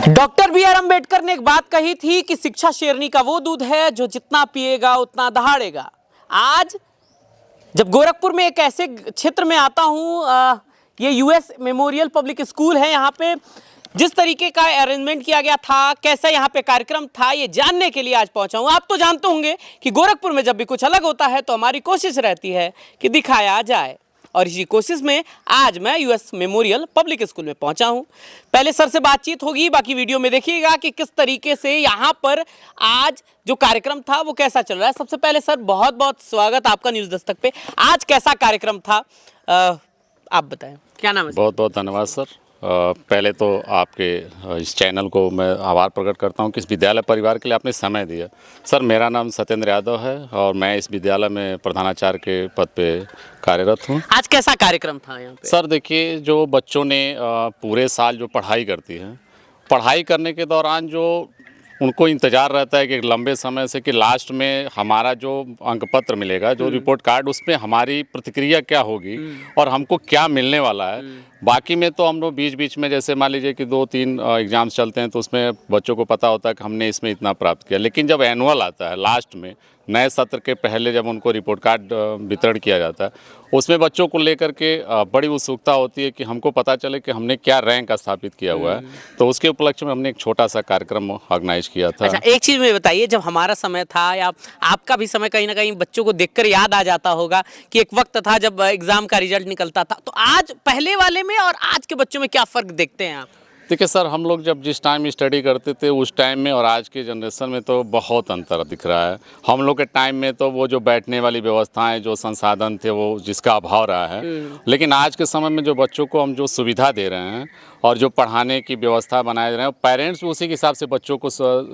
Doctor B R. Ambedkar ने एक बात कही थी कि शिक्षा शेरनी का वो दूध है जो जितना पिएगा उतना दहाड़ेगा। आज जब गोरखपुर में एक ऐसे क्षेत्र में आता हूँ, ये यूएस मेमोरियल पब्लिक स्कूल है, यहाँ पे जिस तरीके का अरेंजमेंट किया गया था, कैसा यहाँ पे कार्यक्रम था, ये जानने के लिए आज पहुंचा हूँ। आप तो जानते होंगे कि गोरखपुर में जब भी कुछ अलग होता है तो हमारी कोशिश रहती है कि दिखाया जाए, और इसी कोशिश में आज मैं यूएस मेमोरियल पब्लिक स्कूल में पहुंचा हूं। पहले सर से बातचीत होगी, बाकी वीडियो में देखिएगा कि किस तरीके से यहां पर आज जो कार्यक्रम था वो कैसा चल रहा है। सबसे पहले सर बहुत बहुत स्वागत आपका न्यूज़ दस्तक पे। आज कैसा कार्यक्रम था, आप बताएं, क्या नाम है? बहुत बहुत धन्यवाद सर। पहले तो आपके इस चैनल को मैं आभार प्रकट करता हूं कि इस विद्यालय परिवार के लिए आपने समय दिया। सर मेरा नाम सत्येंद्र यादव है और मैं इस विद्यालय में प्रधानाचार्य के पद पे कार्यरत हूं। आज कैसा कार्यक्रम था यहाँ पे? सर देखिए, जो बच्चों ने पूरे साल जो पढ़ाई करती है, पढ़ाई करने के दौरान जो उनको इंतज़ार रहता है कि लंबे समय से कि लास्ट में हमारा जो अंक पत्र मिलेगा, जो रिपोर्ट कार्ड, उसमें हमारी प्रतिक्रिया क्या होगी और हमको क्या मिलने वाला है। बाकी में तो हम लोग बीच बीच में जैसे मान लीजिए कि 2-3 एग्ज़ाम्स चलते हैं तो उसमें बच्चों को पता होता है कि हमने इसमें इतना प्राप्त किया। लेकिन जब एनुअल आता है लास्ट में, नए सत्र के पहले जब उनको रिपोर्ट कार्ड वितरण किया जाता है, उसमें बच्चों को लेकर के बड़ी उत्सुकता होती है कि हमको पता चले कि हमने क्या रैंक स्थापित किया हुआ है। तो उसके उपलक्ष्य में हमने एक छोटा सा कार्यक्रम ऑर्गेनाइज किया था। अच्छा, एक चीज़ मुझे बताइए, जब हमारा समय था या आपका भी समय कहीं ना कहीं बच्चों को देखकर याद आ जाता होगा कि एक वक्त था जब एग्ज़ाम का रिजल्ट निकलता था, तो आज पहले वाले में और आज के बच्चों में क्या फ़र्क देखते हैं आप? देखिए सर, हम लोग जब जिस टाइम स्टडी करते थे उस टाइम में और आज के जनरेशन में तो बहुत अंतर दिख रहा है। हम लोग के टाइम में तो वो जो बैठने वाली व्यवस्थाएं, जो संसाधन थे, वो जिसका अभाव रहा है। लेकिन आज के समय में जो बच्चों को हम जो सुविधा दे रहे हैं और जो पढ़ाने की व्यवस्था बनाए रहे हैं, पेरेंट्स भी उसी के हिसाब से बच्चों को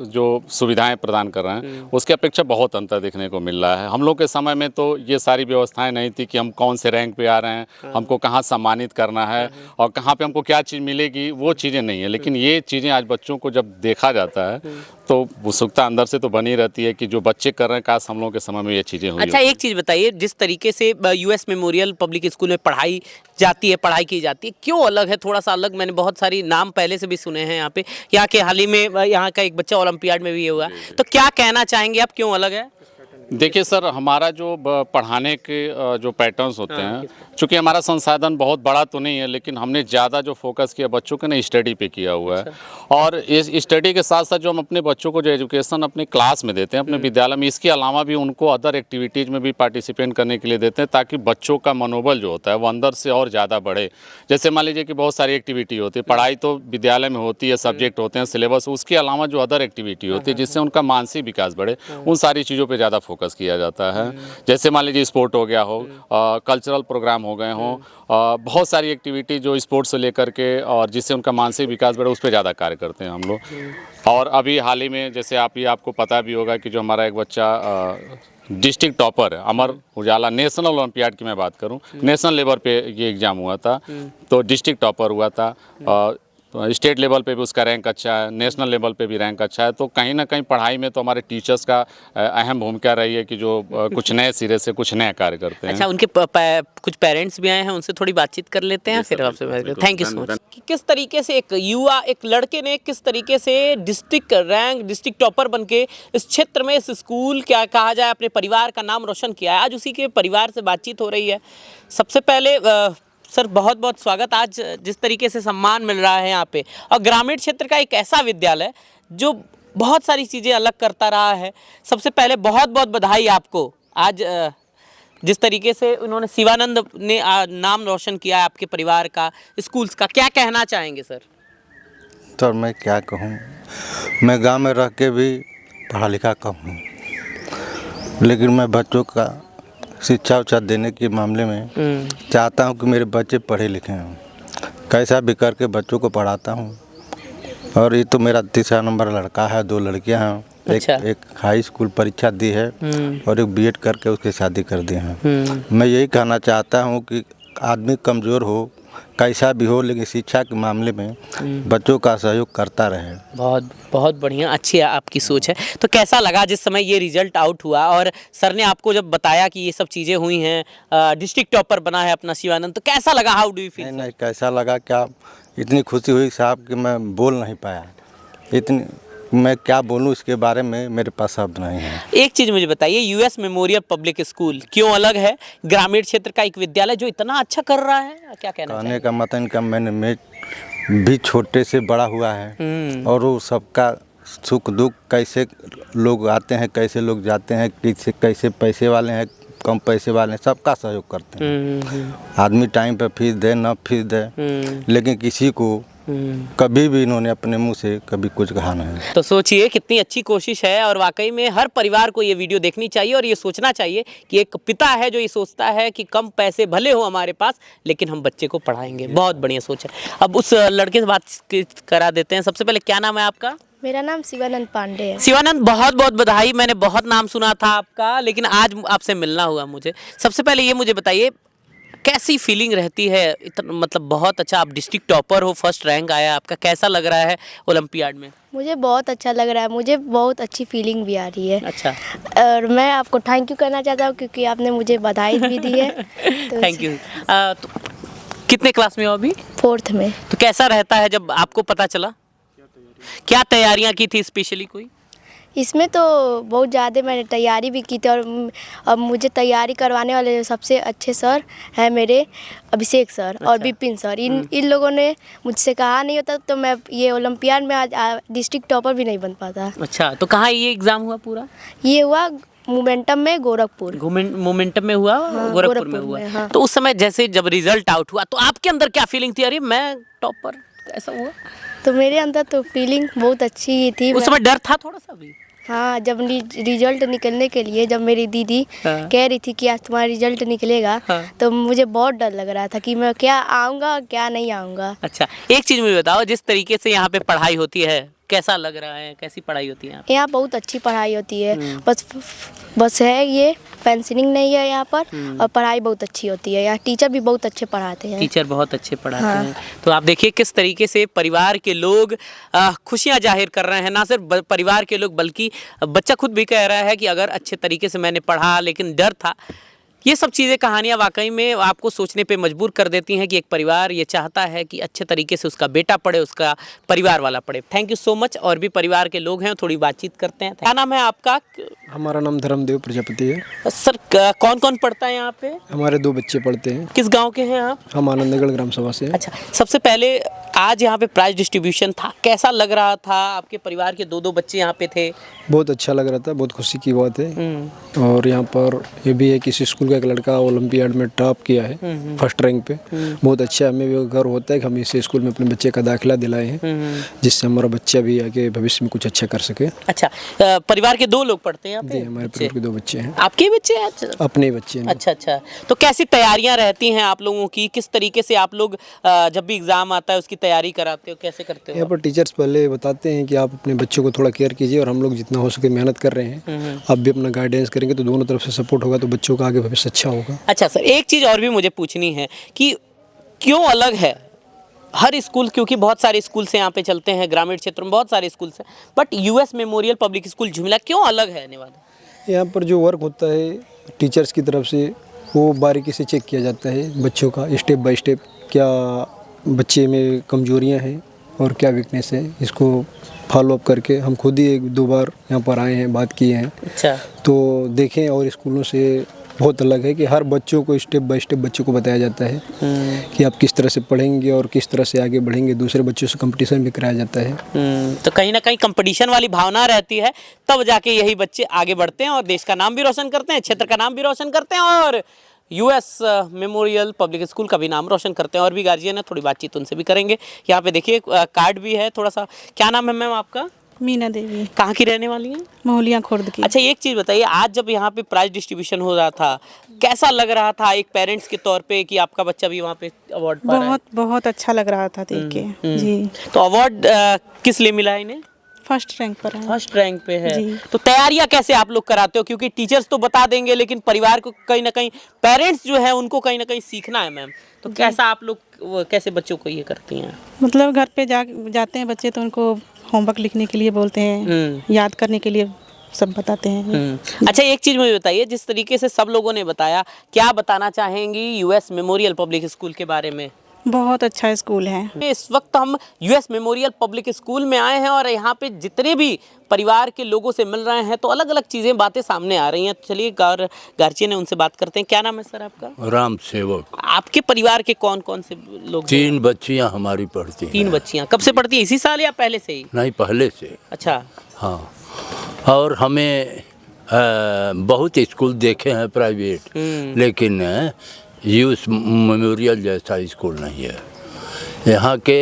जो सुविधाएं प्रदान कर रहे हैं, उसके अपेक्षा बहुत अंतर देखने को मिल रहा है। हम लोग के समय में तो ये सारी व्यवस्थाएं नहीं थी कि हम कौन से रैंक पे आ रहे हैं, हमको कहाँ सम्मानित करना है और कहाँ पे हमको क्या चीज़ मिलेगी, वो चीज़ें नहीं है। लेकिन ये चीज़ें आज बच्चों को जब देखा जाता है तो उत्सुकता अंदर से तो बनी रहती है कि जो बच्चे कर रहे हैं, काश हम लोग के समय में ये चीज़ें हुई। अच्छा, एक चीज़ बताइए, जिस तरीके से यूएस मेमोरियल पब्लिक स्कूल में पढ़ाई जाती है, पढ़ाई की जाती है, क्यों अलग है? थोड़ा सा अलग, मैंने बहुत सारी नाम पहले से भी सुने हैं यहाँ पे। यहाँ के हाल ही में यहाँ का एक बच्चा ओलंपियाड में भी हुआ, तो क्या कहना चाहेंगे आप, क्यों अलग है? देखिए सर, हमारा जो पढ़ाने के जो पैटर्न्स होते हैं, चूँकि हमारा संसाधन बहुत बड़ा तो नहीं है, लेकिन हमने ज़्यादा जो फोकस किया बच्चों के ना स्टडी पे किया हुआ है। और इस स्टडी के साथ साथ जो हम अपने बच्चों को जो एजुकेशन अपने क्लास में देते हैं, अपने विद्यालय में, इसके अलावा भी उनको अदर एक्टिविटीज़ में भी पार्टिसिपेट करने के लिए देते हैं, ताकि बच्चों का मनोबल जो होता है वो अंदर से और ज़्यादा बढ़े। जैसे मान लीजिए कि बहुत सारी एक्टिविटी होती है, पढ़ाई तो विद्यालय में होती है, सब्जेक्ट होते हैं, सिलेबस, उसके अलावा जो अदर एक्टिविटी होती है जिससे उनका मानसिक विकास बढ़े, उन सारी चीज़ों पर ज़्यादा फोकस किया जाता है। जैसे मान लीजिए स्पोर्ट हो गया हो, कल्चरल प्रोग्राम हो गए हों, बहुत सारी एक्टिविटी जो स्पोर्ट्स से लेकर के और जिससे उनका मानसिक विकास बढ़े, उस पर ज़्यादा कार्य करते हैं हम लोग। और अभी हाल ही में जैसे आपको पता भी होगा कि जो हमारा एक बच्चा डिस्ट्रिक्ट टॉपर है, अमर उजाला, नेशनल ओलंपियाड की मैं बात करूं, नेशनल लेवल पे ये एग्ज़ाम हुआ था, तो डिस्ट्रिक्ट टॉपर हुआ था। स्टेट लेवल पे भी उसका रैंक अच्छा है, नेशनल लेवल पे भी रैंक अच्छा है। तो कहीं ना कहीं पढ़ाई में तो हमारे टीचर्स का अहम भूमिका रही है कि जो कुछ नए सिरे से कुछ नया कार्य करते हैं। अच्छा, उनके कुछ पेरेंट्स भी आए हैं, उनसे थोड़ी बातचीत कर लेते हैं, फिर आपसे। Thank you so much. किस तरीके से एक युवा, एक लड़के ने किस तरीके से डिस्ट्रिक्ट टॉपर बन के इस क्षेत्र में, इस स्कूल, क्या कहा जाए, अपने परिवार का नाम रोशन किया है। आज उसी के परिवार से बातचीत हो रही है। सबसे पहले सर बहुत बहुत स्वागत। आज जिस तरीके से सम्मान मिल रहा है यहाँ पे, और ग्रामीण क्षेत्र का एक ऐसा विद्यालय जो बहुत सारी चीज़ें अलग करता रहा है, सबसे पहले बहुत बहुत बधाई आपको। आज जिस तरीके से उन्होंने, शिवानंद ने नाम रोशन किया है आपके परिवार का, स्कूल्स का, क्या कहना चाहेंगे सर? सर मैं क्या कहूँ, मैं गांव में रह के भी पढ़ा लिखा कम हूँ, लेकिन मैं बच्चों का शिक्षा उच्छा देने के मामले में चाहता हूं कि मेरे बच्चे पढ़े लिखे हों। कैसा भी करके बच्चों को पढ़ाता हूं। और ये तो मेरा तीसरा नंबर लड़का है, 2 लड़कियां हैं। अच्छा। एक हाई स्कूल परीक्षा दी है और एक बीएड करके उसकी शादी कर दी है। मैं यही कहना चाहता हूं कि आदमी कमज़ोर हो, कैसा भी हो, लेकिन शिक्षा के मामले में बच्चों का सहयोग करता रहे। बहुत बहुत बढ़िया, अच्छी आपकी सोच है। तो कैसा लगा जिस समय ये रिजल्ट आउट हुआ और सर ने आपको जब बताया कि ये सब चीज़ें हुई हैं, डिस्ट्रिक्ट टॉपर बना है अपना शिवानंद, तो कैसा लगा? How do you feel? नहीं, कैसा लगा, क्या इतनी खुशी हुई साहब कि मैं बोल नहीं पाया। इतनी मैं क्या बोलूँ इसके बारे में, मेरे पास शब्द नहीं है। एक चीज मुझे बताइए, यूएस मेमोरियल पब्लिक स्कूल क्यों अलग है? ग्रामीण क्षेत्र का एक विद्यालय जो इतना अच्छा कर रहा है, क्या कहना कहने चाहिए? का मतलब इनका मैंने भी छोटे से बड़ा हुआ है और वो सबका सुख दुख, कैसे लोग आते हैं, कैसे लोग जाते हैं, कैसे पैसे वाले हैं, कम पैसे वाले हैं, सबका सहयोग करते हैं। आदमी टाइम पे फीस दे ना फीस दे, लेकिन किसी को कभी भी इन्होंने अपने मुंह से कभी कुछ कहा नहीं। तो सोचिए कितनी अच्छी कोशिश है, और वाकई में हर परिवार को ये वीडियो देखनी चाहिए और ये सोचना चाहिए कि एक पिता है जो ये सोचता है कि कम पैसे भले हो हमारे पास, लेकिन हम बच्चे को पढ़ाएंगे। बहुत बढ़िया सोच है। अब उस लड़के से बात करा देते हैं। सबसे पहले क्या नाम है आपका? मेरा नाम शिवानंद पांडे है। शिवानंद, बहुत बहुत बधाई। मैंने बहुत नाम सुना था आपका, लेकिन आज आपसे मिलना हुआ मुझे। सबसे पहले ये मुझे बताइए, कैसी फीलिंग रहती है? इतना मतलब बहुत अच्छा, आप डिस्ट्रिक्ट टॉपर हो, फर्स्ट रैंक आया आपका, कैसा लग रहा है ओलंपियाड में? मुझे बहुत अच्छा लग रहा है, मुझे बहुत अच्छी फीलिंग भी आ रही है। अच्छा, और मैं आपको थैंक यू कहना चाहता हूँ क्योंकि आपने मुझे बधाई भी दी है। तो थैंक यू। तो कितने क्लास में हो अभी? 4th में। तो कैसा रहता है जब आपको पता चला? क्या तैयारियां की थी स्पेशली कोई? इसमें तो बहुत ज़्यादा मैंने तैयारी भी की थी, और अब मुझे तैयारी करवाने वाले जो सबसे अच्छे सर हैं मेरे अभिषेक सर और विपिन सर, इन लोगों ने मुझसे कहा नहीं होता तो मैं ये ओलंपियाड में आज डिस्ट्रिक्ट टॉपर भी नहीं बन पाता। अच्छा, तो कहाँ ये एग्ज़ाम हुआ पूरा? ये हुआ मोमेंटम में, गोरखपुर। मोमेंटम में हुआ? हाँ, गोरखपुर में गोरखपुर हुआ। में, हाँ। तो उस समय जैसे जब रिजल्ट आउट हुआ तो आपके अंदर क्या फीलिंग थी? अरे मैं टॉपर, ऐसा हुआ? तो मेरे अंदर तो फीलिंग बहुत अच्छी ही थी। उस समय डर था थोड़ा सा भी? हाँ, जब रिजल्ट निकलने के लिए जब मेरी दीदी कह रही थी कि आज तुम्हारा रिजल्ट निकलेगा, तो मुझे बहुत डर लग रहा था कि मैं क्या आऊँगा और क्या नहीं आऊँगा। अच्छा, एक चीज़ मुझे बताओ, जिस तरीके से यहाँ पे पढ़ाई होती है कैसा लग रहा है? कैसी पढ़ाई होती है यहाँ पे? यहाँ बहुत अच्छी पढ़ाई होती है, बस है ये पेंसिलिंग नहीं है यहाँ पर, और पढ़ाई बहुत अच्छी होती है। यहाँ टीचर भी बहुत अच्छे पढ़ाते हैं। टीचर बहुत अच्छे पढ़ाते हैं। तो आप देखिए किस तरीके से परिवार के लोग खुशियां जाहिर कर रहे हैं। ना सिर्फ परिवार के लोग बल्कि बच्चा खुद भी कह रहा है कि अगर अच्छे तरीके से मैंने पढ़ा लेकिन डर था। ये सब चीज़ें, कहानियाँ वाकई में आपको सोचने पे मजबूर कर देती हैं कि एक परिवार ये चाहता है कि अच्छे तरीके से उसका बेटा पढ़े, उसका परिवार वाला पढ़े। Thank you so much. और भी परिवार के लोग हैं, थोड़ी बातचीत करते हैं। क्या नाम है आपका? हमारा नाम धर्मदेव प्रजापति है। सर, कौन कौन पढ़ता है यहाँ पे? हमारे 2 बच्चे पढ़ते हैं। किस गांव के हैं आप? हम आनंदगढ़ ग्राम सभा से हैं। अच्छा, सबसे पहले आज यहाँ पे प्राइज डिस्ट्रीब्यूशन था, कैसा लग रहा था? आपके परिवार के 2 बच्चे यहाँ पे थे। बहुत अच्छा लग रहा था, बहुत खुशी की बात है। और यहाँ पर ये भी है कि इस स्कूल का एक लड़का ओलंपियाड में टॉप किया है, फर्स्ट रैंक पे। बहुत अच्छा, हमें भी गर्व होता है कि हम इस स्कूल में अपने बच्चे का दाखिला दिलाए हैं, जिससे हमारा बच्चा भी आगे भविष्य में कुछ अच्छा कर सके। अच्छा, परिवार के 2 लोग पढ़ते हैं यहाँ पे? जी, हमारे परिवार के 2 बच्चे हैं। आपके बच्चे हैं? अपने ही बच्चे हैं। अच्छा अच्छा। तो कैसी तैयारियां रहती हैं आप लोगों की? किस तरीके से आप लोग जब भी एग्जाम आता है उसकी तैयारी कराते हो, कैसे करते हो? यहाँ पर टीचर्स पहले बताते हैं कि आप अपने बच्चों को थोड़ा केयर कीजिए, और हम लोग जितना हो सके मेहनत कर रहे हैं। आप भी अपना गाइडेंस करेंगे तो दोनों तरफ से सपोर्ट होगा, तो बच्चों का आगे भविष्य अच्छा होगा। अच्छा सर, एक चीज़ और भी मुझे पूछनी है कि क्यों अलग है हर स्कूल? क्योंकि बहुत सारे स्कूल से यहाँ पे चलते हैं, ग्रामीण क्षेत्रों में बहुत सारे स्कूल हैं, but US Memorial Public School Jhumila क्यों अलग है? नेवादा यहाँ पर जो वर्क होता है टीचर्स की तरफ से, वो बारीकी से चेक किया जाता है बच्चों का, स्टेप बाय स्टेप, क्या बच्चे में कमजोरियाँ हैं और क्या वीकनेस है, इसको फॉलो अप करके हम खुद ही 1-2 बार यहाँ पर आए हैं, बात किए हैं। अच्छा, तो देखें, और स्कूलों से बहुत अलग है कि हर बच्चों को स्टेप बाय स्टेप बच्चों को बताया जाता है कि आप किस तरह से पढ़ेंगे और किस तरह से आगे बढ़ेंगे। दूसरे बच्चों से कंपटीशन भी कराया जाता है। तो कहीं ना कहीं कंपटीशन वाली भावना रहती है, तब जाके यही बच्चे आगे बढ़ते हैं और देश का नाम भी रोशन करते हैं, क्षेत्र का नाम भी रोशन करते हैं, और यूएस मेमोरियल पब्लिक स्कूल का भी नाम रोशन करते हैं। और भी गार्जियन है, थोड़ी बातचीत उनसे भी करेंगे। यहाँ पे देखिए कार्ड भी है थोड़ा सा। क्या नाम है मैम आपका? मीना देवी। कहाँ की रहने वाली हैं? महुलिया खुर्द की। अच्छा, एक चीज़ बताइए, आज जब यहाँ पे प्राइज डिस्ट्रीब्यूशन हो रहा था, कैसा लग रहा था एक पेरेंट्स के तौर पे कि आपका बच्चा भी वहाँ पे अवार्ड पा रहा है? बहुत बहुत अच्छा लग रहा था देख के। जी। तो अवार्ड किस लिए मिला है इन्हें? फर्स्ट रैंक पर है। फर्स्ट रैंक पे है। जी। तो तैयारियां कैसे आप लोग कराते हो? क्योंकि टीचर्स तो बता देंगे, लेकिन परिवार को कहीं ना कहीं, पेरेंट्स जो है उनको कहीं ना कहीं सीखना है मैम। तो कैसा आप लोग कैसे बच्चों को ये करती हैं? मतलब घर पे जाते हैं बच्चे तो उनको होमवर्क लिखने के लिए बोलते हैं, याद करने के लिए सब बताते हैं। अच्छा, एक चीज़ मुझे बताइए, जिस तरीके से सब लोगों ने बताया, क्या बताना चाहेंगी यूएस मेमोरियल पब्लिक स्कूल के बारे में? बहुत अच्छा स्कूल है। इस वक्त हम यूएस मेमोरियल पब्लिक स्कूल में आए हैं और यहाँ पे जितने भी परिवार के लोगों से मिल रहे हैं तो अलग अलग चीज़ें बातें सामने आ रही हैं। चलिए गार्जियन है, उनसे बात करते हैं। क्या नाम है सर आपका? राम सेवक। आपके परिवार के कौन कौन से लोग हैं? 3 बच्चियां हमारी पढ़ती हैं। 3 बच्चियां। कब से पढ़ती हैं? इसी साल या पहले से ही? नहीं, पहले से। अच्छा। हाँ, और हमें बहुत स्कूल देखे हैं प्राइवेट, लेकिन यूएस मेमोरियल जैसा स्कूल नहीं है। यहाँ के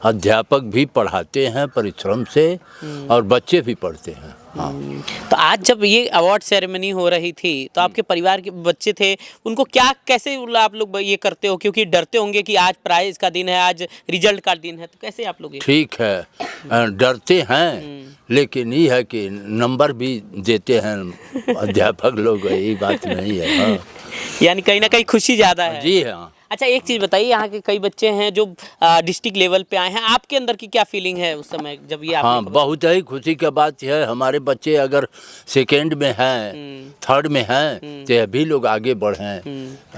अध्यापक भी पढ़ाते हैं परिश्रम से और बच्चे भी पढ़ते हैं। हाँ। तो आज जब ये अवार्ड सेरेमनी हो रही थी तो आपके परिवार के बच्चे थे, उनको कैसे आप लोग ये करते हो? क्योंकि डरते होंगे कि आज प्राइज का दिन है, आज रिजल्ट का दिन है, तो कैसे आप लोग? ठीक है, डरते हैं, लेकिन ये है कि नंबर भी देते हैं अध्यापक लोग, यही बात नहीं है। हाँ। यानी कहीं ना कहीं खुशी ज़्यादा है। जी हाँ। अच्छा, एक चीज़ बताइए, यहाँ के कई बच्चे हैं जो डिस्ट्रिक्ट लेवल पे आए हैं, आपके अंदर की क्या फीलिंग है उस समय जब ये हाँ, बहुत ही खुशी की बात है। हमारे बच्चे अगर सेकेंड में हैं, थर्ड में हैं, तो अभी लोग आगे बढ़ें।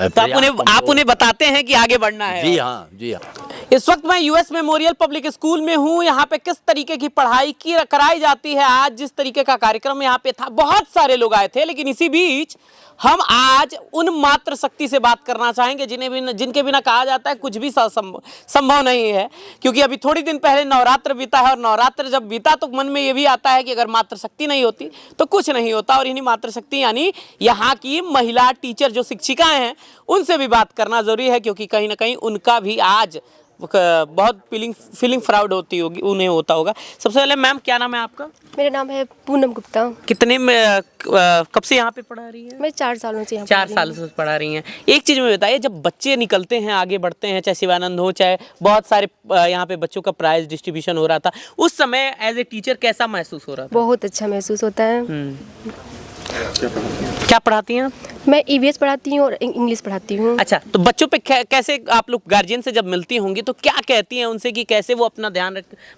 तो आप उन्हें बताते हैं कि आगे बढ़ना है? जी हाँ, जी हाँ। इस वक्त मैं यूएस मेमोरियल पब्लिक स्कूल में हूँ। यहाँ पे किस तरीके की पढ़ाई कराई जाती है, आज जिस तरीके का कार्यक्रम यहाँ पे था, बहुत सारे लोग आए थे, लेकिन इसी बीच हम आज उन मात्र शक्ति से बात करना चाहेंगे जिनके बिना कहा जाता है कुछ भी संभव नहीं है। क्योंकि अभी थोड़ी दिन पहले नवरात्र बीता है और नवरात्र जब बीता तो मन में ये भी आता है कि अगर मात्र शक्ति नहीं होती तो कुछ नहीं होता। और इन्हीं मात्र शक्ति यानी यहाँ की महिला टीचर जो शिक्षिकाएं हैं उनसे भी बात करना ज़रूरी है, क्योंकि कहीं ना कहीं उनका भी आज बहुत फीलिंग प्राउड होती होगी, उन्हें होता होगा। सबसे पहले मैम, क्या नाम है आपका? मेरा नाम है पूनम गुप्ता। कितने में कब से यहाँ पे पढ़ा रही हैं? मैं 4 सालों से यहाँ 4 साल से पढ़ा रही हैं। एक चीज़ में बताइए, जब बच्चे निकलते हैं, आगे बढ़ते हैं, चाहे शिवानंद हो, चाहे बहुत सारे यहाँ पे बच्चों का प्राइज डिस्ट्रीब्यूशन हो रहा था, उस समय एज ए टीचर कैसा महसूस हो रहा था? बहुत अच्छा महसूस होता है। क्या पढ़ाती हैं आप? मैं ईवीएस पढ़ाती हूँ और इंग्लिश पढ़ाती हूँ। अच्छा, तो बच्चों पे कैसे आप लोग गार्जियन से जब मिलती होंगी तो क्या कहती हैं उनसे कि कैसे वो अपना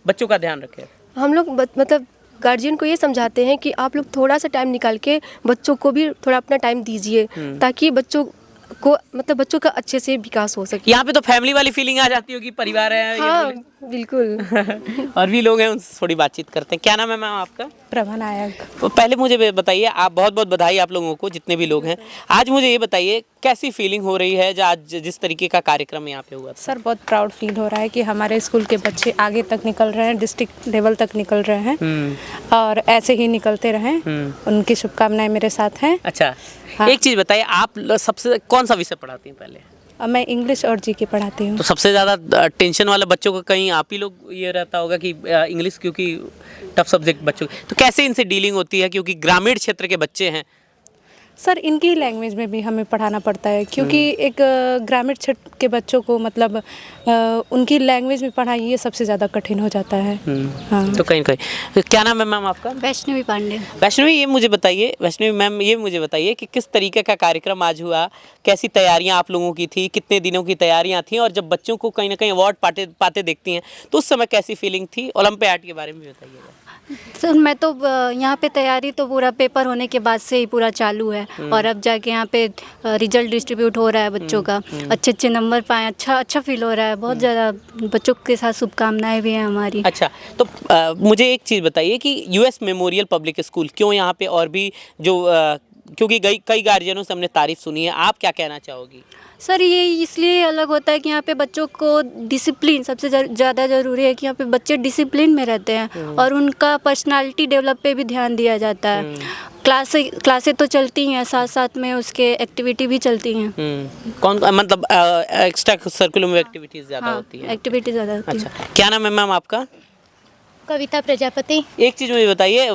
बच्चों का ध्यान रखें? हम लोग मतलब गार्जियन को ये समझाते हैं कि आप लोग थोड़ा सा टाइम निकाल के बच्चों को भी थोड़ा अपना टाइम दीजिए, ताकि बच्चों का अच्छे से विकास हो सके। यहाँ पे तो फैमिली वाली फीलिंग आ जाती होगी, परिवार है। हाँ, बिल्कुल। और भी लोग हैं, उनसे थोड़ी बातचीत करते हैं। क्या नाम है मैम आपका? प्रभा नायक। तो पहले मुझे बताइए, आप बहुत बहुत बधाई आप लोगों को, जितने भी लोग हैं। आज मुझे ये बताइए कैसी फीलिंग हो रही है आज जिस तरीके का कार्यक्रम यहाँ पे हुआ था? सर, बहुत प्राउड फील हो रहा है कि हमारे स्कूल के बच्चे आगे तक निकल रहे हैं, डिस्ट्रिक्ट लेवल तक निकल रहे हैं और ऐसे ही निकलते रहें। उनकी शुभकामनाएं मेरे साथ हैं। अच्छा, हाँ। एक चीज़ बताइए, आप सबसे कौन सा विषय पढ़ाती हैं पहले? मैं इंग्लिश और जीके पढ़ाती हूँ। तो सबसे ज़्यादा टेंशन वाला बच्चों को कहीं आप ही लोग ये रहता होगा कि इंग्लिश, क्योंकि टफ सब्जेक्ट बच्चों, तो कैसे इनसे डीलिंग होती है, क्योंकि ग्रामीण क्षेत्र के बच्चे हैं? सर, इनकी लैंग्वेज में भी हमें पढ़ाना पड़ता है, क्योंकि एक ग्रामीण क्षेत्र के बच्चों को मतलब उनकी लैंग्वेज में पढ़ाई ये सबसे ज़्यादा कठिन हो जाता है। हाँ। तो कहीं क्या नाम है मैम आपका? वैष्णवी पांडे। वैष्णवी, ये मुझे बताइए, वैष्णवी मैम ये मुझे बताइए कि किस तरीके का कार्यक्रम आज हुआ, कैसी तैयारियां आप लोगों की थी, कितने दिनों की तैयारियां थी, और जब बच्चों को कहीं ना कहीं अवार्ड पाते देखती हैं तो उस समय कैसी फीलिंग थी? ओलंपियाड के बारे में भी बताइएगा। सर, मैं तो यहाँ पे तैयारी तो पूरा पेपर होने के बाद से ही पूरा चालू है, और अब जाके यहाँ पे रिजल्ट डिस्ट्रीब्यूट हो रहा है बच्चों का, अच्छे नंबर पाए, अच्छा फील हो रहा है। बहुत ज़्यादा बच्चों के साथ शुभकामनाएं भी हैं हमारी। अच्छा, तो मुझे एक चीज़ बताइए कि यूएस मेमोरियल पब्लिक स्कूल क्यों यहाँ पे, और भी जो क्योंकि कई गार्जियनों से हमने तारीफ सुनी है, आप क्या कहना चाहोगी? सर, ये इसलिए अलग होता है कि यहाँ पे बच्चों को डिसिप्लिन सबसे ज़्यादा ज़रूरी है, कि यहाँ पे बच्चे डिसिप्लिन में रहते हैं और उनका पर्सनालिटी डेवलप पे भी ध्यान दिया जाता है। क्लासें तो चलती हैं, साथ साथ में उसके एक्टिविटी भी चलती हैं। कौन मतलब एक्स्ट्रा सर्कुलर एक्टिविटीज़ ज़्यादा होती हैं? एक्टिविटी ज़्यादा होती है। अच्छा, क्या नाम है मैम आपका? कविता प्रजापति। एक चीज़ मुझे बताइए,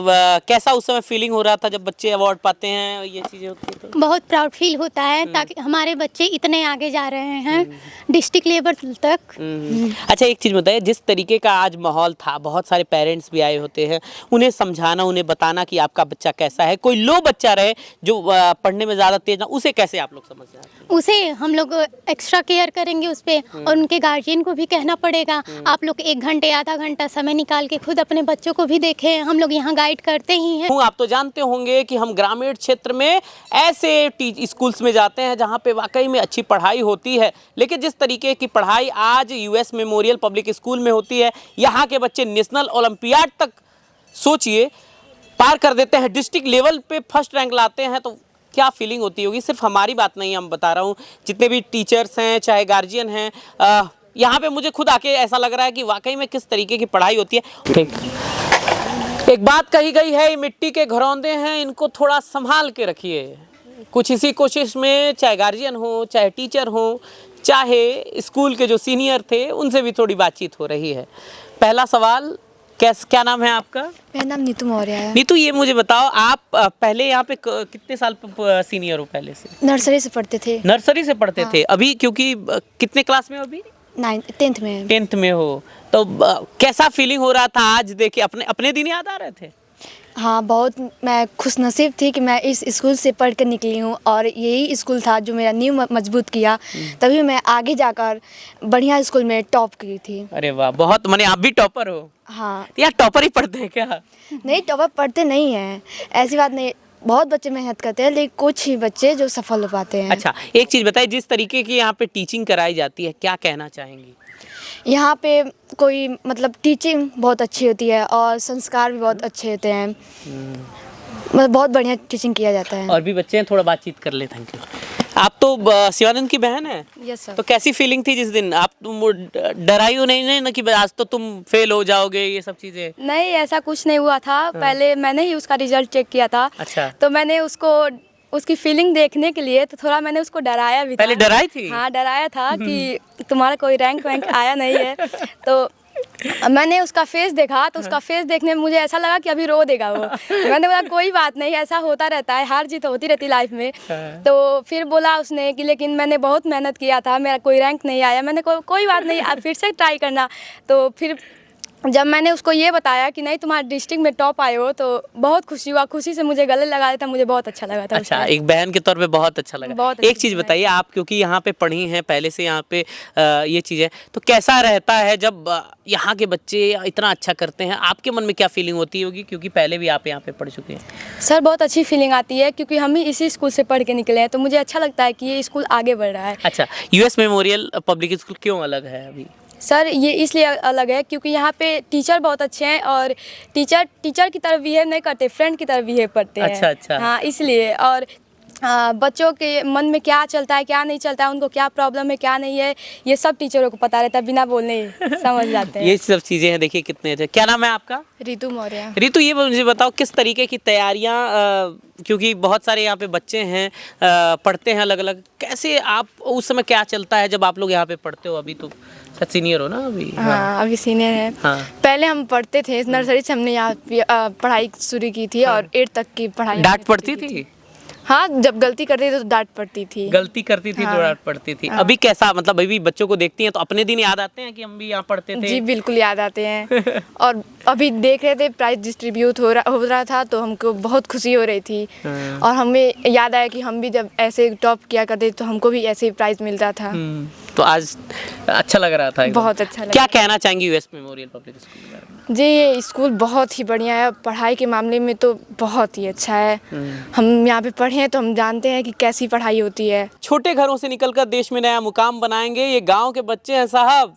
कैसा उस समय फीलिंग हो रहा था जब बच्चे अवार्ड पाते हैं, ये चीज़ें होती हैं तो? बहुत प्राउड फील होता है, ताकि हमारे बच्चे इतने आगे जा रहे हैं डिस्ट्रिक्ट लेवल तक। अच्छा, एक चीज़ बताइए, जिस तरीके का आज माहौल था, बहुत सारे पेरेंट्स भी आए होते हैं, उन्हें समझाना, उन्हें बताना कि आपका बच्चा कैसा है, कोई लो बच्चा रहे जो पढ़ने में ज़्यादा तेज ना, उसे कैसे आप लोग समझ जाते हैं? उसे हम लोग एक्स्ट्रा केयर करेंगे उस पर, और उनके गार्जियन को भी कहना पड़ेगा, आप लोग 1 घंटे आधा घंटा समय निकाल के खुद अपने बच्चों को भी देखें, हम लोग यहाँ गाइड करते ही हैं। आप तो जानते होंगे कि हम ग्रामीण क्षेत्र में ऐसे स्कूल्स में जाते हैं जहाँ पे वाकई में अच्छी पढ़ाई होती है, लेकिन जिस तरीके की पढ़ाई आज यूएस मेमोरियल पब्लिक स्कूल में होती है, यहाँ के बच्चे नेशनल ओलंपियाड तक सोचिए पार कर देते हैं, डिस्ट्रिक्ट लेवल पे फर्स्ट रैंक लाते हैं, तो क्या फीलिंग होती होगी। सिर्फ हमारी बात नहीं, हम बता रहा हूँ जितने भी टीचर्स हैं चाहे गार्जियन हैं, यहाँ पे मुझे खुद आके ऐसा लग रहा है कि वाकई में किस तरीके की पढ़ाई होती है। एक बात कही गई है, ये मिट्टी के घरौंदे हैं, इनको थोड़ा संभाल के रखिए। कुछ इसी कोशिश में चाहे गार्जियन हो चाहे टीचर हो चाहे स्कूल के जो सीनियर थे उनसे भी थोड़ी बातचीत हो रही है। पहला सवाल, क्या नाम है आपका? मेरा नाम नीतू मौर्य है। नीतू, ये मुझे बताओ, आप पहले यहाँ पे कितने साल सीनियर हो? पहले से नर्सरी से पढ़ते थे। नर्सरी से पढ़ते थे। अभी क्योंकि कितने क्लास में हो अभी? 10th में। 10th में हो, तो कैसा फीलिंग हो रहा था आज देखे? अपने दिन याद आ रहे थे? हाँ, बहुत मैं खुशनसीब थी कि मैं इस स्कूल से पढ़ कर निकली हूँ और यही स्कूल था जो मेरा नींव मजबूत किया, तभी मैं आगे जाकर बढ़िया स्कूल में टॉप की थी। अरे वाह, बहुत, माने आप भी टॉपर हो? हाँ। यार टॉपर ही पढ़ते हैं क्या? नहीं, टॉपर पढ़ते नहीं हैं, ऐसी बात नहीं, बहुत बच्चे मेहनत करते हैं, लेकिन कुछ ही बच्चे जो सफल हो पाते हैं। अच्छा, एक चीज़ बताइए, जिस तरीके की यहाँ पे टीचिंग कराई जाती है, क्या कहना चाहेंगी? यहाँ पे कोई मतलब टीचिंग बहुत अच्छी होती है और संस्कार भी बहुत अच्छे होते हैं, मतलब बहुत बढ़िया टीचिंग किया जाता है। और भी बच्चे हैं, थोड़ा बातचीत कर ले। Thank you. आप तो शिवानंद की बहन है? Yes sir. तो कैसी फीलिंग थी जिस दिन? आप डराई हो नहीं ना कि आज तो तुम फेल हो जाओगे, ये सब चीजें? नहीं, ऐसा कुछ नहीं हुआ था। पहले मैंने ही उसका रिजल्ट चेक किया था। अच्छा। तो मैंने उसकी फीलिंग देखने के लिए तो थोड़ा मैंने उसको डराया भी था। पहले डराई थी? हाँ, डराया था कि तुम्हारा कोई रैंक वैंक आया नहीं है। तो मैंने उसका फेस देखा, तो उसका फेस देखने में मुझे ऐसा लगा कि अभी रो देगा वो। मैंने बोला कोई बात नहीं, ऐसा होता रहता है, हार जीत होती रहती लाइफ में। तो फिर बोला उसने कि लेकिन मैंने बहुत मेहनत किया था, मेरा कोई रैंक नहीं आया। मैंने कोई बात नहीं, आप फिर से ट्राई करना। तो फिर जब मैंने उसको ये बताया कि नहीं तुम्हारे डिस्ट्रिक्ट में टॉप आए हो, तो बहुत खुशी हुआ, खुशी से मुझे गले लगा देता, मुझे बहुत अच्छा लगा था। अच्छा, एक बहन के तौर पे बहुत अच्छा लगा। बहुत एक चीज़ बताइए, आप क्योंकि यहाँ पे पढ़ी हैं पहले से, यहाँ पे ये चीज़ है, तो कैसा रहता है जब यहाँ के बच्चे इतना अच्छा करते हैं? आपके मन में क्या फीलिंग होती होगी, क्योंकि पहले भी आप यहाँ पे पढ़ चुके हैं? सर, बहुत अच्छी फीलिंग आती है क्योंकि हम ही इसी स्कूल से पढ़ के निकले हैं, तो मुझे अच्छा लगता है कि ये स्कूल आगे बढ़ रहा है। अच्छा, यूएस मेमोरियल पब्लिक स्कूल क्यों अलग है अभी? सर, ये इसलिए अलग है क्योंकि यहाँ पे टीचर बहुत अच्छे हैं और टीचर की तरफ बिहेव नहीं करते, फ्रेंड की तरफ बिहेव करते हैं। अच्छा अच्छा। हाँ, इसलिए। और बच्चों के मन में क्या चलता है क्या नहीं चलता है, उनको क्या प्रॉब्लम है क्या नहीं है, ये सब टीचरों को पता रहता है, बिना बोलने समझ जाते हैं। ये सब चीज़ें हैं, देखिए कितने अच्छे। क्या नाम है आपका? रितु मौर्य। रितु, ये मुझे बताओ किस तरीके की तैयारियां, क्योंकि बहुत सारे यहाँ पे बच्चे हैं, पढ़ते हैं अलग अलग, कैसे आप उस समय क्या चलता है जब आप लोग यहाँ पे पढ़ते हो? अभी तो सीनियर हो ना अभी? हाँ, अभी सीनियर है। हाँ। पहले हम पढ़ते थे, नर्सरी से हमने यहाँ पढ़ाई शुरू की थी और 8 तक की पढ़ाई। डांट पड़ती थी? हाँ, जब गलती करती थी तो डांट पड़ती थी। गलती करती थी तो डांट पड़ती थी। अभी कैसा, मतलब अभी बच्चों को देखती हैं तो अपने दिन याद आते हैं कि हम भी यहाँ पढ़ते थे? जी बिल्कुल याद आते हैं। और अभी देख रहे थे प्राइज डिस्ट्रीब्यूट हो रहा था, तो हमको बहुत खुशी हो रही थी और हमें याद आया कि हम भी जब ऐसे टॉप किया करते तो हमको भी ऐसे प्राइज मिलता था। तो आज अच्छा लग रहा था एकदम। बहुत अच्छा लगा। क्या कहना चाहेंगे यूएस मेमोरियल पब्लिक स्कूल के बारे में? जी, ये स्कूल बहुत ही बढ़िया है, पढ़ाई के मामले में तो बहुत ही अच्छा है। हम यहाँ पे पढ़े हैं तो हम जानते हैं कि कैसी पढ़ाई होती है। छोटे घरों से निकलकर देश में नया मुकाम बनाएंगे, ये गांव के बच्चे हैं साहब।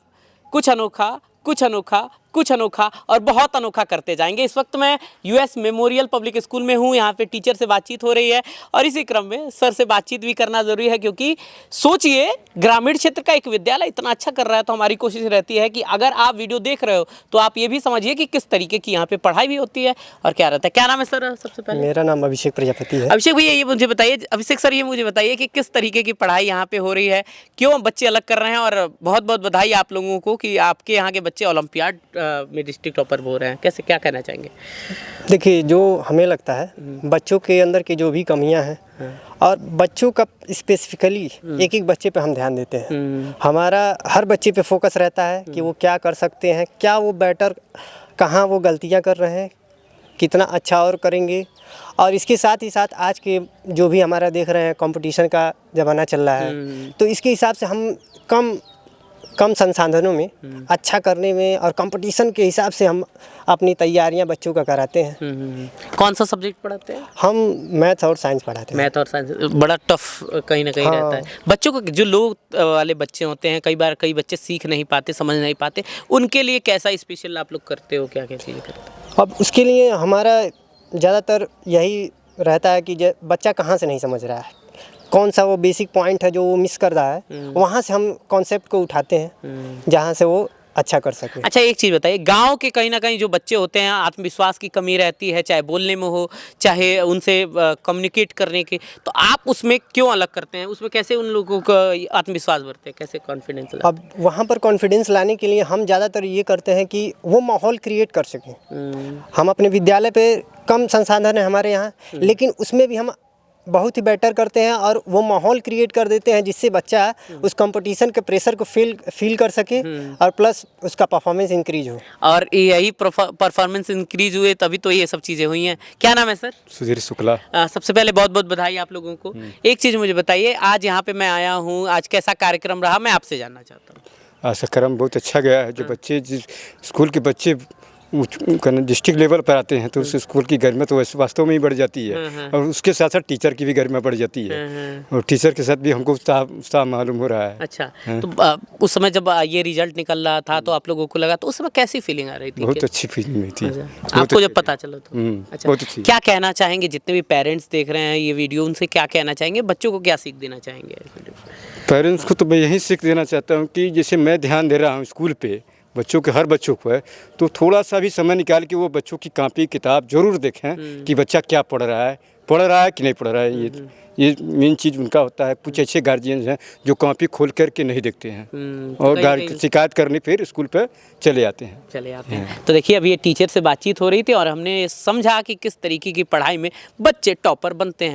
कुछ अनोखा, कुछ अनोखा, कुछ अनोखा और बहुत अनोखा करते जाएंगे। इस वक्त मैं यूएस मेमोरियल पब्लिक स्कूल में हूँ, यहाँ पे टीचर से बातचीत हो रही है और इसी क्रम में सर से बातचीत भी करना ज़रूरी है, क्योंकि सोचिए ग्रामीण क्षेत्र का एक विद्यालय इतना अच्छा कर रहा है, तो हमारी कोशिश रहती है कि अगर आप वीडियो देख रहे हो तो आप ये भी समझिए कि किस तरीके की यहाँ पे पढ़ाई भी होती है और क्या रहता है। क्या नाम है सर सबसे पहले? मेरा नाम अभिषेक प्रजापति है। अभिषेक भैया, ये मुझे बताइए, अभिषेक सर ये मुझे बताइए कि किस तरीके की पढ़ाई यहाँ पे हो रही है, क्यों बच्चे अलग कर रहे हैं, और बहुत बहुत बधाई आप लोगों को कि आपके यहाँ के बच्चे ओलंपियाड में डिस्ट्रिक्ट टॉपर हो रहे हैं। कैसे, क्या कहना चाहेंगे? देखिए, जो हमें लगता है बच्चों के अंदर की जो भी कमियां हैं और बच्चों का स्पेसिफिकली एक एक बच्चे पे हम ध्यान देते हैं। हमारा हर बच्चे पे फोकस रहता है कि वो क्या कर सकते हैं, क्या वो बेटर, कहाँ वो गलतियां कर रहे हैं, कितना अच्छा और करेंगे। और इसके साथ ही साथ आज के जो भी हमारा देख रहे हैं कंपटीशन का ज़माना चल रहा है, तो इसके हिसाब से हम कम कम संसाधनों में अच्छा करने में और कंपटीशन के हिसाब से हम अपनी तैयारियां बच्चों का कराते हैं। कौन सा सब्जेक्ट पढ़ाते हैं? हम मैथ और साइंस पढ़ाते हैं। मैथ और साइंस बड़ा टफ कहीं ना कहीं हाँ। रहता है बच्चों को। जो लोग वाले बच्चे होते हैं, कई बच्चे सीख नहीं पाते, समझ नहीं पाते, उनके लिए कैसा स्पेशल आप लोग करते हो, क्या क्या चीज़ें करते हो? अब उसके लिए हमारा ज़्यादातर यही रहता है कि बच्चा कहाँ से नहीं समझ रहा है, कौन सा वो बेसिक पॉइंट है जो वो मिस कर रहा है, वहाँ से हम कॉन्सेप्ट को उठाते हैं जहाँ से वो अच्छा कर सके। अच्छा, एक चीज़ बताइए, गांव के कहीं ना कहीं जो बच्चे होते हैं, आत्मविश्वास की कमी रहती है, चाहे बोलने में हो, चाहे उनसे कम्युनिकेट करने के, तो आप उसमें क्यों अलग करते हैं? उसमें कैसे उन लोगों का आत्मविश्वास बढ़ते हैं, कैसे कॉन्फिडेंस? अब वहाँ पर कॉन्फिडेंस लाने के लिए हम ज़्यादातर ये करते हैं कि वो माहौल क्रिएट कर सकें। हम अपने विद्यालय पे कम संसाधन है हमारे यहाँ, लेकिन उसमें भी हम बहुत ही बेटर करते हैं और वो माहौल क्रिएट कर देते हैं जिससे बच्चा उस कंपटीशन के प्रेशर को फील कर सके और प्लस उसका परफॉर्मेंस इंक्रीज हो। और यही परफॉर्मेंस इंक्रीज हुए तभी तो ये सब चीज़ें हुई हैं। क्या नाम है सर? सुधीर शुक्ला। सबसे पहले बहुत बहुत बधाई आप लोगों को। एक चीज़ मुझे बताइए, आज यहाँ पे मैं आया हूँ, आज कैसा कार्यक्रम रहा, मैं आपसे जानना चाहता हूँ। आज का कार्यक्रम बहुत अच्छा गया है। जो बच्चे जिस स्कूल के बच्चे डिस्ट्रिक्ट लेवल पर आते हैं तो उस स्कूल की गरिमा तो वास्तव में ही बढ़ जाती है और उसके साथ साथ टीचर की भी गरिमा बढ़ जाती है और टीचर के साथ भी हमको उत्साह मालूम हो रहा है। अच्छा, तो उस समय जब ये रिजल्ट निकल रहा था तो आप लोगों को लगा, तो उस समय कैसी फीलिंग आ रही थी? बहुत अच्छी फीलिंग हुई थी। आपको जब पता चला तो? अच्छा, बहुत अच्छी। क्या कहना चाहेंगे जितने भी पेरेंट्स देख रहे हैं ये वीडियो, उनसे क्या कहना चाहेंगे, बच्चों को क्या सीख देना चाहेंगे? पेरेंट्स को तो मैं यही सीख देना चाहता हूँ कि जैसे मैं ध्यान दे रहा हूँ स्कूल पे बच्चों के, हर बच्चों को है, तो थोड़ा सा भी समय निकाल के वो बच्चों की कॉपी किताब जरूर देखें कि बच्चा क्या पढ़ रहा है कि नहीं पढ़ रहा है। ये मेन चीज़ उनका होता है। कुछ अच्छे गार्जियन हैं जो कॉपी खोल करके नहीं देखते हैं और शिकायत करने फिर स्कूल पर चले आते हैं। तो देखिए, अभी ये टीचर से बातचीत हो रही थी और हमने समझा कि किस तरीके की पढ़ाई में बच्चे टॉपर बनते हैं।